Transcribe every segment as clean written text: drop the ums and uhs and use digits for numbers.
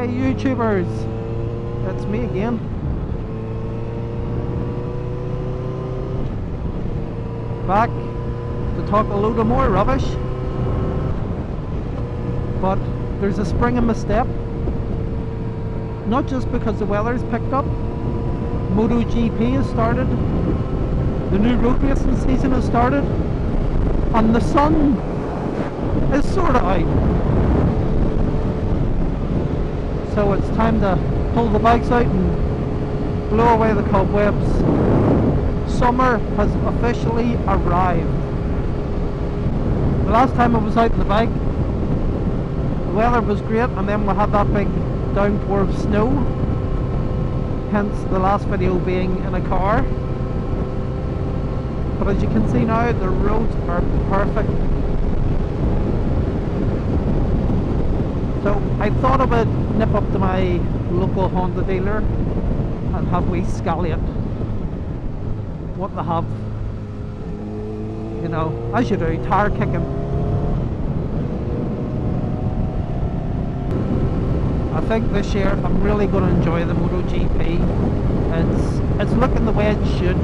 Hey YouTubers, it's me again. Back to talk a load of more rubbish. But there's a spring in my step. Not just because the weather's picked up. MotoGP has started. The new road racing season has started. And the sun is sort of out. So it's time to pull the bikes out and blow away the cobwebs. Summer has officially arrived. The last time I was out on the bike, the weather was great, and then we had that big downpour of snow. Hence the last video being in a car. But as you can see now, the roads are perfect. So I thought I would nip up to my local Honda dealer and have we scalliot what they have. You know, as you do, tire kicking. I think this year I'm really going to enjoy the MotoGP. It's looking the way it should.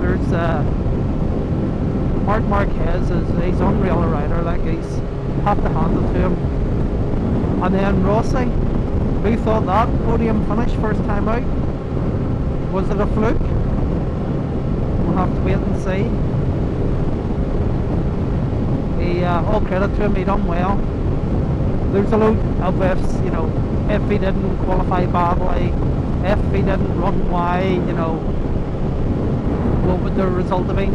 There's Marc Marquez, he's unreal a rider, like he's have to hand it to him. And then Rossi, who thought that podium finish first time out? Was it a fluke? We'll have to wait and see. All credit to him, he done well. There's a load of ifs, you know, if he didn't qualify badly, if he didn't run wide, you know, what would the result have been?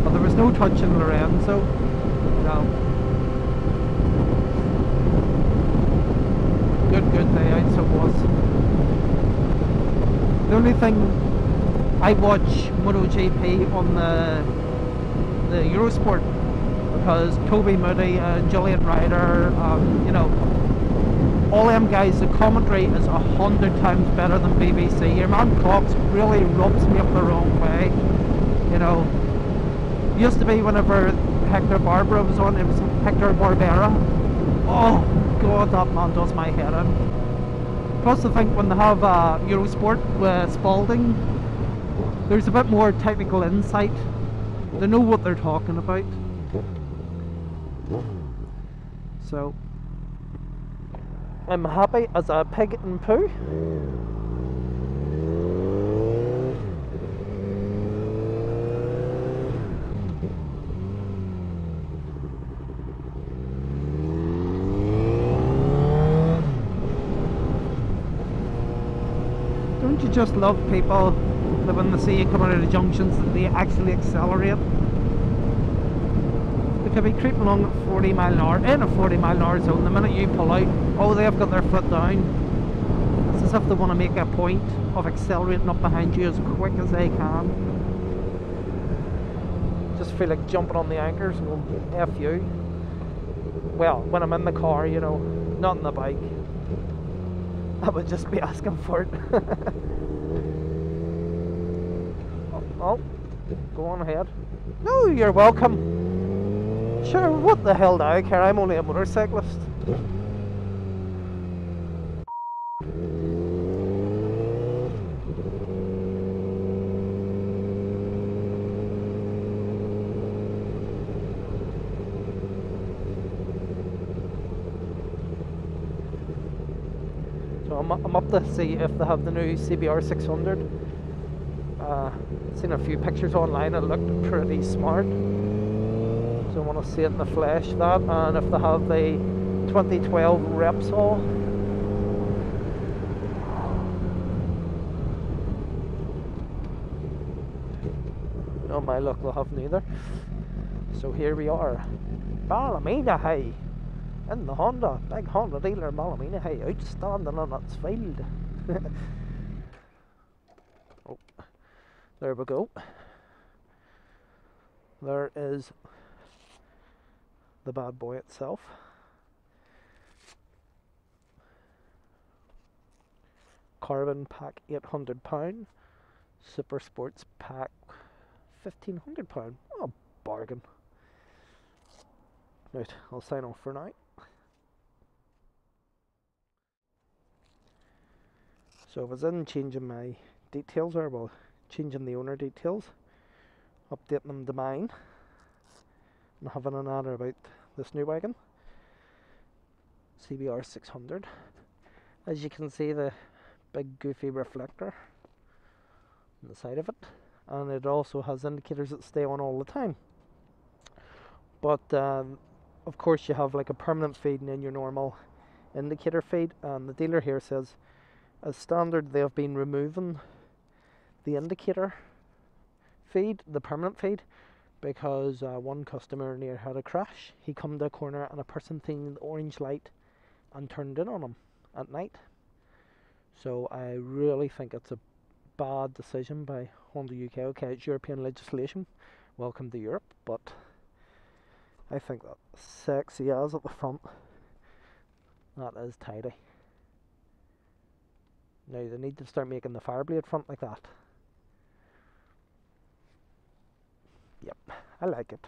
But there was no touch in Lorenzo, you know. Good day out, so it was. The only thing, I watch MotoGP on the Eurosport because Toby Moody and Julian Ryder, you know, all them guys, the commentary is 100 times better than BBC. Your man Cox really rubs me up the wrong way, you know. Used to be whenever Hector Barbera was on, it was Hector Barbera. Oh god, that man does my head in. Plus I think when they have Eurosport with Spalding, there's a bit more technical insight. They know what they're talking about. So I'm happy as a pig in poo. Don't you just love people that when they see you coming out of junctions that they actually accelerate? They could be creeping along at 40 mile an hour, in a 40 mile an hour zone. The minute you pull out, oh, they've got their foot down. It's as if they want to make a point of accelerating up behind you as quick as they can. Just feel like jumping on the anchors and going, F you. Well, when I'm in the car, you know, not on the bike. I would just be asking for it. Oh, go on ahead. No, you're welcome. Sure, what the hell do I care? I'm only a motorcyclist. So I'm up to see if they have the new cbr600. Seen a few pictures online, it looked pretty smart. So I want to see it in the flesh, that, and if they have the 2012 Repsol. No, my luck, they'll have neither. So here we are, Ballymena Hay, in the Honda, big Honda dealer, Ballymena Hay, outstanding on its field. Oh, there we go. There is the bad boy itself. Carbon pack £800, Super Sports pack £1,500. Oh, bargain. Right, I'll sign off for now. So I was in changing my details, or well, changing the owner details, updating them to mine, and having an ad about this new wagon, cbr600. As you can see, the big goofy reflector on the side of it, and it also has indicators that stay on all the time. But of course you have like a permanent feed and then your normal indicator feed, and the dealer here says as standard they have been removing the indicator feed, the permanent feed, because one customer near had a crash. He come to a corner and a person seen the orange light and turned in on him at night. So I really think it's a bad decision by Honda UK. Okay, it's European legislation, welcome to Europe, but I think that sexy as at the front, that is tidy. Now they need to start making the Fireblade front like that. Yep, I like it.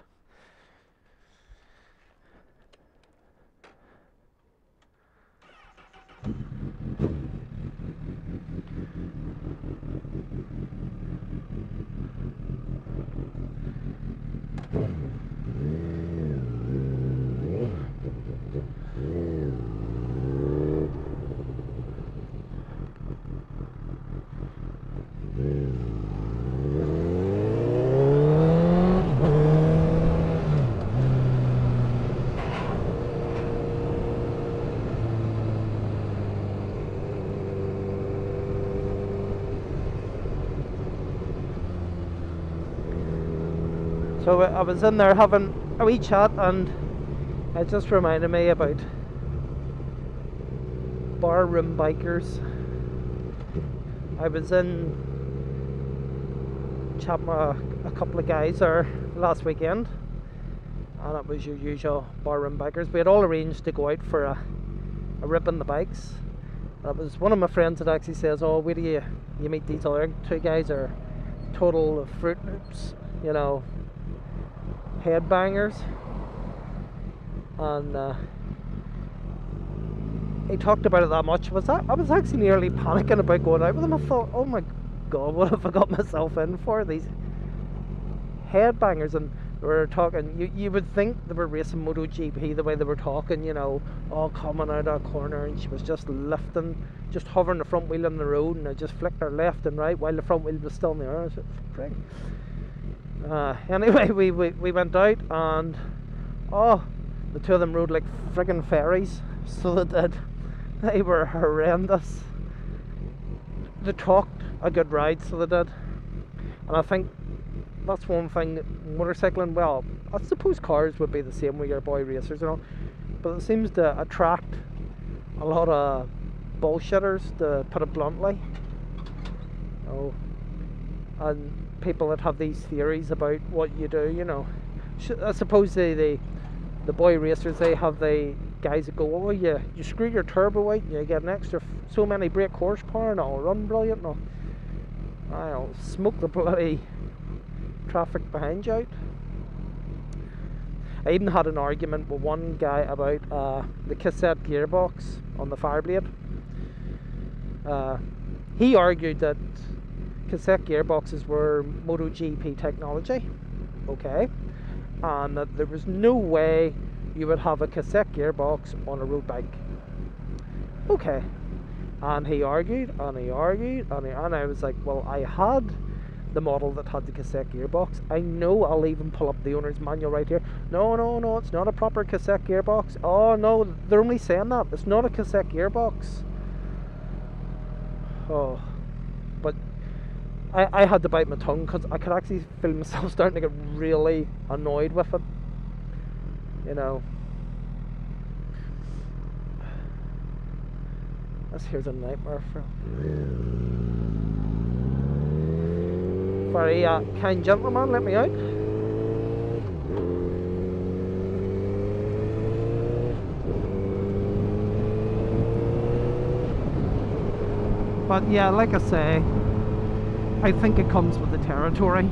So I was in there having a wee chat, and it just reminded me about barroom bikers. I was in chatting with a couple of guys there last weekend, and it was your usual barroom bikers. We had all arranged to go out for a rip on the bikes. It was one of my friends that actually says, "Oh, where do you meet these other two guys are total Fruit Loops, you know, headbangers." And he talked about it that much. I was actually nearly panicking about going out with him. I thought, oh my god, what have I got myself in for? These headbangers. And we were talking, you would think they were racing MotoGP the way they were talking, you know, all coming out of a corner, and she was just lifting, just hovering the front wheel on the road, and I just flicked her left and right while the front wheel was still in the air. I said, frick. Anyway, we went out, and oh, the two of them rode like friggin' fairies. So they did. They were horrendous. They talked a good ride, so they did. And I think that's one thing, motorcycling, well, I suppose cars would be the same with your boy racers and all, but it seems to attract a lot of bullshitters, to put it bluntly. Oh, and people that have these theories about what you do, you know. I suppose the boy racers, they have the guys that go, oh, you screw your turbo out and you get an extra so many brake horsepower and it'll run brilliant, and I'll smoke the bloody traffic behind you out. I even had an argument with one guy about the cassette gearbox on the Fireblade. He argued that cassette gearboxes were MotoGP technology, okay, and that there was no way you would have a cassette gearbox on a road bike. Okay. And he argued, and I was like, well, I had the model that had the cassette gearbox. I know, I'll even pull up the owner's manual right here. No, it's not a proper cassette gearbox. Oh no, they're only saying that. It's not a cassette gearbox. Oh, but I had to bite my tongue because I could actually feel myself starting to get really annoyed with it. You know, this here's a nightmare for very kind gentleman. Let me out. But yeah, like I say, I think it comes with the territory.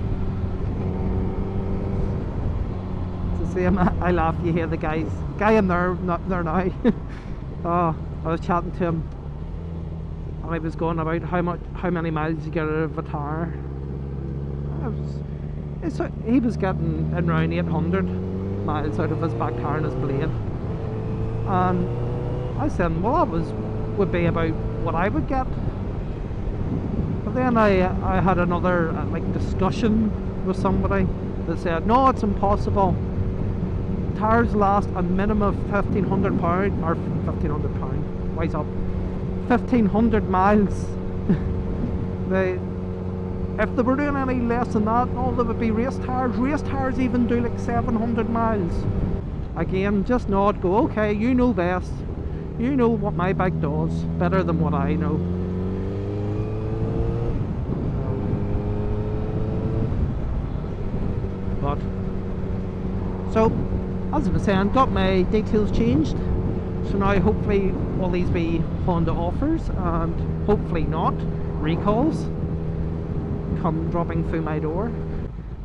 It's Same, I laugh, you hear the guy in there, not there now. Oh, I was chatting to him, and I was going about how many miles you get out of a tire. He was getting in around 800 miles out of his back tire and his blade. And I said, well, that would be about what I would get. But then I had another like discussion with somebody that said, no, it's impossible. Tires last a minimum of £1,500 or £1,500. Wise up, 1,500 miles. If they were doing any less than that, no, they would be race tires. Race tires even do like 700 miles. Again, just nod, go, okay, you know best. You know what my bike does better than what I know. But so, as I was saying, got my details changed. So now hopefully will these be Honda offers and hopefully not recalls come dropping through my door.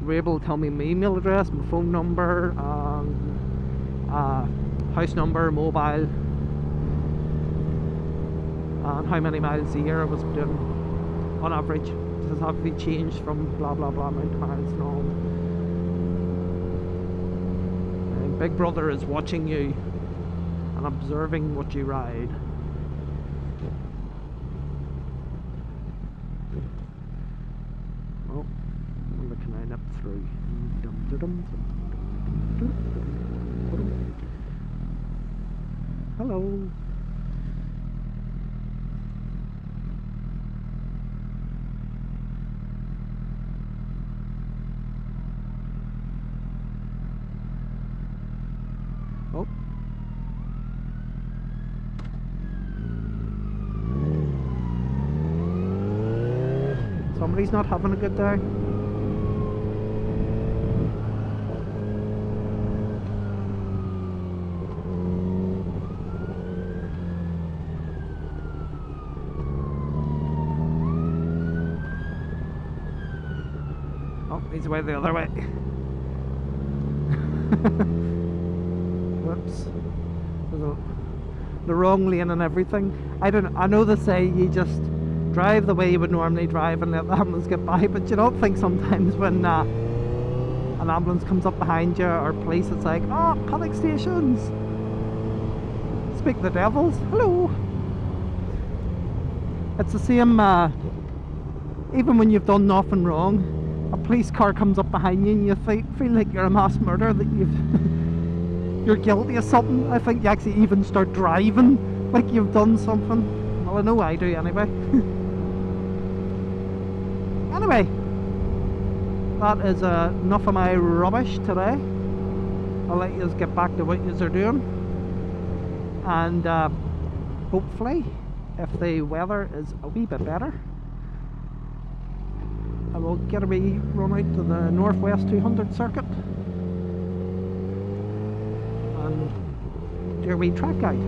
They're able to tell me my email address, my phone number, house number, mobile, and how many miles a year I was doing on average. This has had to be changed from blah blah blah amount of miles and all. And Big Brother is watching you and observing what you ride. Oh, wonder can I nip through? Hello. Oh. Somebody's not having a good day. Oh, he's away the other way. Whoops. The wrong lane and everything. I know they say you just drive the way you would normally drive and let the ambulance get by, but you don't think sometimes when an ambulance comes up behind you or police, it's like, oh, panic stations. Speak the devils. Hello. It's the same, even when you've done nothing wrong, a police car comes up behind you and you feel like you're a mass murderer, that you're guilty of something. I think you actually even start driving like you've done something. Well, I know I do anyway. Anyway, that is enough of my rubbish today. I'll let you get back to what you're doing, and hopefully if the weather is a wee bit better, I will get a wee run out to the Northwest 200 circuit and do a wee track guide.